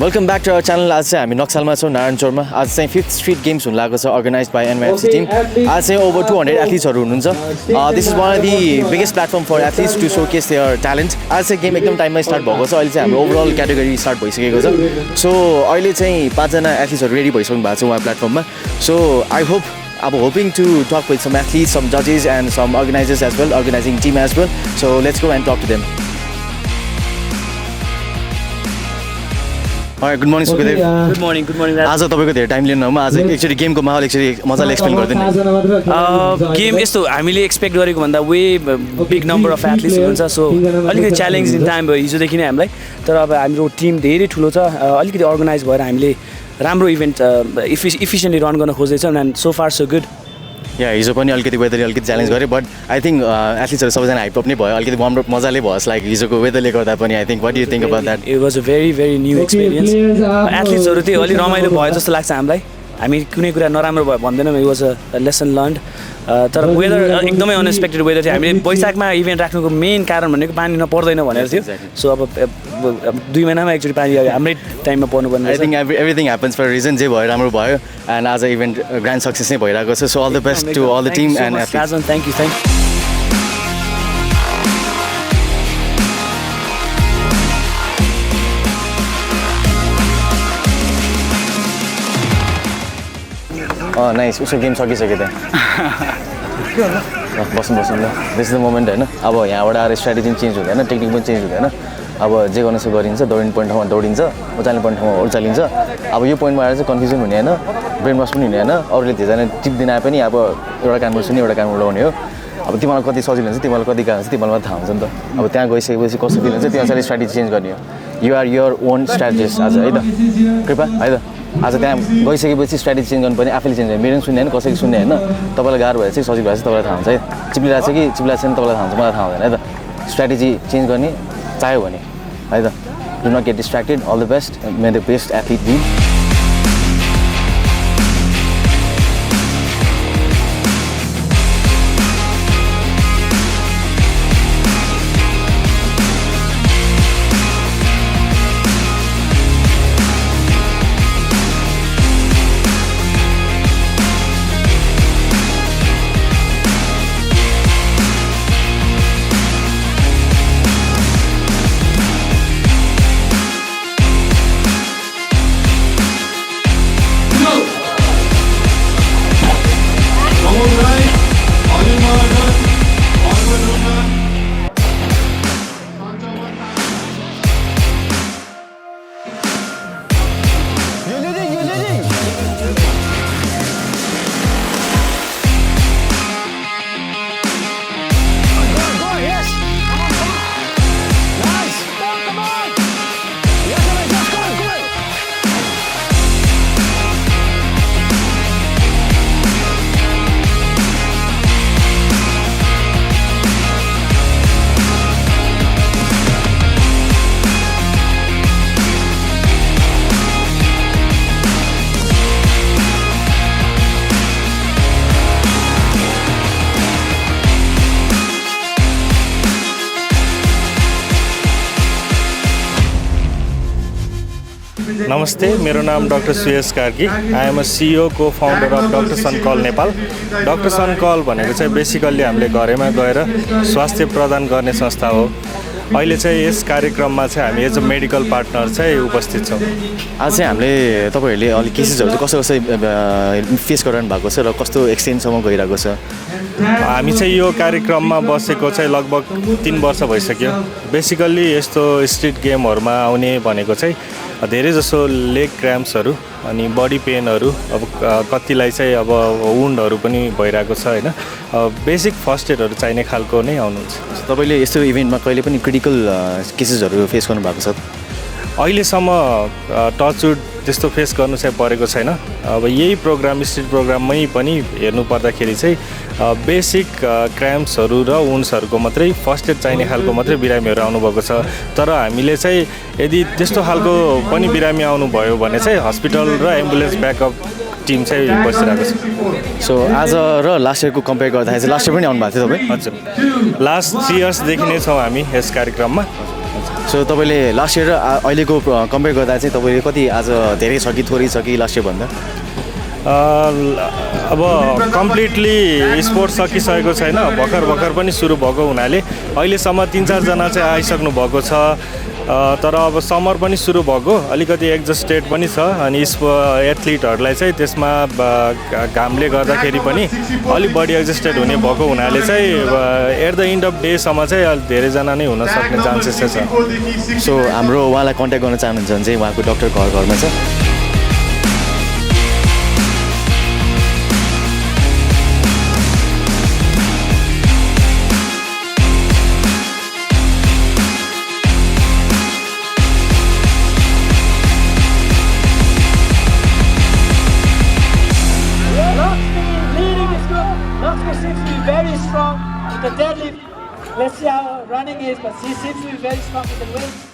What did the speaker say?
Welcome back to our channel. आज चाहिँ हामी नक्सलमा छौँ, नारायण चौरमा। आज चाहिँ 5th स्ट्रिट गेम्स हुन लागेको छ, अर्गनाइज बाई NYFC टिम। आज चाहिँ ओभर 200 एथलिट्सहरू हुनुहुन्छ। This is one of the biggest platform for athletes to showcase their talent. आज चाहिँ गेम एकदम टाइममा स्टार्ट भएको छ। अहिले चाहिँ हाम्रो ओभरअल क्याटेगोरी स्टार्ट भइसकेको छ। सो अहिले चाहिँ 5जना एथलिट्सहरू रेडी भइसक्नु भएको छ उहाँ प्लेटफर्ममा। So I hope I'm hoping to talk with some athletes, some judges and some organizers as well, organizing team as well. So let's go and talk to them. Alright, good morning Sukadev. Good morning. आज तपाईको धेरै time लिनु म आज actually गेमको माहौल actually मजाले explain गर्दिनु। गेम यस्तो हामीले एक्सपेक्ट गरेको भन्दा way big number of athletes हुनुहुन्छ। सो अलिकति च्यालेन्जिङ टाइम भयो हिजोदेखि नै हामीलाई। तर अब हाम्रो टिम धेरै ठुलो छ, अलिकति अर्गनाइज भएर हामीले राम्रो इभेन्ट इफिसियन्टली रन गर्न खोज्दैछौँ and so far so good. या हिजो पनि अलिकति वेदरले अलिकति च्यालेन्ज गरे, बट आई थिङ्क एथलिट्सहरू सबैजना हाइप अप नै भयो, अलिकति वार्म अप मजाले भयो लाइक हिजोको वेदरले गर्दा पनि। I think what do you think about that? It was a very new experience. एथलिट्सहरू त्यही अलि रमाइलो भयो जस्तो लाग्छ हामीलाई। हामी कुनै कुरा नराम्रो भयो भन्दैनौँ, it was a lesson learned. तर वेदर एकदमै अनएक्सपेक्टेड वेदर थियो। हामीले वैशाखमा इभेन्ट राख्नुको मेन कारण भनेको पानी नपर्दैन भनेर थियो। सो अब 2 महिनामा एक्चुअली पानी हाम्रै टाइममा पर्नुपर्ने। I think everything happens for reason. जे भयो राम्रो भयो एन्ड आज इभेन्ट ग्रान्ड सक्सेस नै भइरहेको छ। So all the best to all the team and athletes. Thank you. Nice, उसको गेम सकिसक्यो त्यहाँ। बस्नु ल, दिस इज द मोमेन्ट होइन। अब यहाँबाट आएर स्ट्राटेजी चेन्ज हुँदैन, टेक्निक पनि चेन्ज हुँदैन। अब जे गर्न सो गरिन्छ, दौडिने पोइन्ट ठाउँमा दौडिन्छ, उचाल्ने पोइन्ट ठाउँमा उचालिन्छ। अब यो पोइन्टमा आएर चाहिँ कन्फ्युजन हुने होइन, ब्रेन वास पनि हुने होइन। अरूले धेरैजना टिप दिन आए पनि अब एउटा कानबाट सुन्ने एउटा कानबाट लगाउने हो। अब तिमीलाई कति सजिलो हुन्छ, तिमीलाई कति गाह्रो हुन्छ, तिमीलाई थाहा हुन्छ नि त। अब त्यहाँ गइसकेपछि कस्तो फिल हुन्छ त्यो अनुसारले स्ट्राटेजी चेन्ज गर्ने हो। You are your own strategist आज है त कृपा है त। आज त्यहाँ गइसकेपछि स्ट्राटेजी चेन्ज गर्नुपर्ने, आफैले चेन्ज गर्ने। मेरो पनि सुन्ने होइन, कसैको सुन्ने होइन। तपाईँलाई गाह्रो भएपछि सजिलो भएपछि तपाईँलाई थाहा हुन्छ है। चिप्लिरहेको छ कि चिप्लिरहेको छैन तपाईँलाई थाहा हुन्छ, मलाई थाहा हुँदैन है त। स्ट्राटेजी चेन्ज गर्ने चाह्यो भने है त। Do not get distracted. All the best, may the best athlete win. नमस्ते, मेरो नाम doctor Suyash Karki. I am a CEO cofounder of doctor सनकल नेपाल। डक्टर सनकल भनेको चाहिँ बेसिकल्ली हामीले घरैमा गएर स्वास्थ्य प्रदान गर्ने संस्था हो। अहिले चाहिँ यस कार्यक्रममा चाहिँ हामी एज अ मेडिकल पार्टनर चाहिँ उपस्थित छौँ। आज चाहिँ हामीले तपाईँहरूले अलिक केसेसहरू चाहिँ कसो फेस गरिरहनु भएको छ र कस्तो एक्सटेन्डसम्म गइरहेको छ? हामी चाहिँ यो कार्यक्रममा बसेको चाहिँ लगभग 3 वर्ष भइसक्यो। बेसिकल्ली यस्तो स्ट्रिट गेमहरूमा आउने भनेको चाहिँ धेरै जसो लेग क्र्याम्प्सहरू अनि बडी पेनहरू, अब कतिलाई चाहिँ अब वुन्डहरू पनि भइरहेको छ होइन। बेसिक फर्स्ट एडहरू चाहिने खालको नै आउनुहुन्छ। तपाईँले यस्तो इभेन्टमा कहिले पनि क्रिटिकल केसेसहरू फेस गर्नुभएको छ? अहिलेसम्म टचवुड त्यस्तो फेस गर्नु चाहिँ परेको छैन। अब यही प्रोग्राम स्ट्रिट प्रोग्राममै पनि हेर्नु पर्दाखेरि चाहिँ बेसिक क्र्याम्प्सहरू र वुन्ड्सहरूको मात्रै फर्स्ट एड चाहिने खालको मात्रै बिरामीहरू आउनुभएको छ। तर हामीले चाहिँ यदि त्यस्तो खालको पनि बिरामी आउनुभयो भने चाहिँ हस्पिटल र एम्बुलेन्स ब्याकअप टिम चाहिँ बसिरहेको छ। सो आज र लास्ट इयरको कम्पेयर गर्दाखेरि चाहिँ लास्ट इयर पनि आउनु भएको थियो तपाईँ? हजुर, लास्ट 3 इयर्सदेखि नै छौँ हामी यस कार्यक्रममा। सो तपाईँले लास्ट इयर र अहिलेको कम्पेयर गर्दा चाहिँ तपाईँले कति आज धेरै छ कि थोरै छ कि लास्ट इयर भन्दा अब कम्प्लिटली स्पोर्ट्स सकिसकेको छैन भर्खर पनि सुरु भएको हुनाले अहिलेसम्म 3-4 जना चाहिँ आइसक्नु भएको छ तर अब समर पनि सुरु भएको अलिकति एग्जस्टेड पनि छ अनि एथलिटहरूलाई चाहिँ त्यसमा घामले गर्दाखेरि पनि अलिक बढी एग्जस्टेड हुने भएको हुनाले चाहिँ एट द एन्ड अफ डेसम्म चाहिँ अलिक धेरैजना नै हुन सक्ने चान्सेस चाहिँ छ सो हाम्रो उहाँलाई कन्ट्याक्ट गर्न चाहनुहुन्छ भने चाहिँ उहाँको डक्टर घरमा छ very strong with the deadlift. Let's see how running is, but she seems to be very strong with the weights.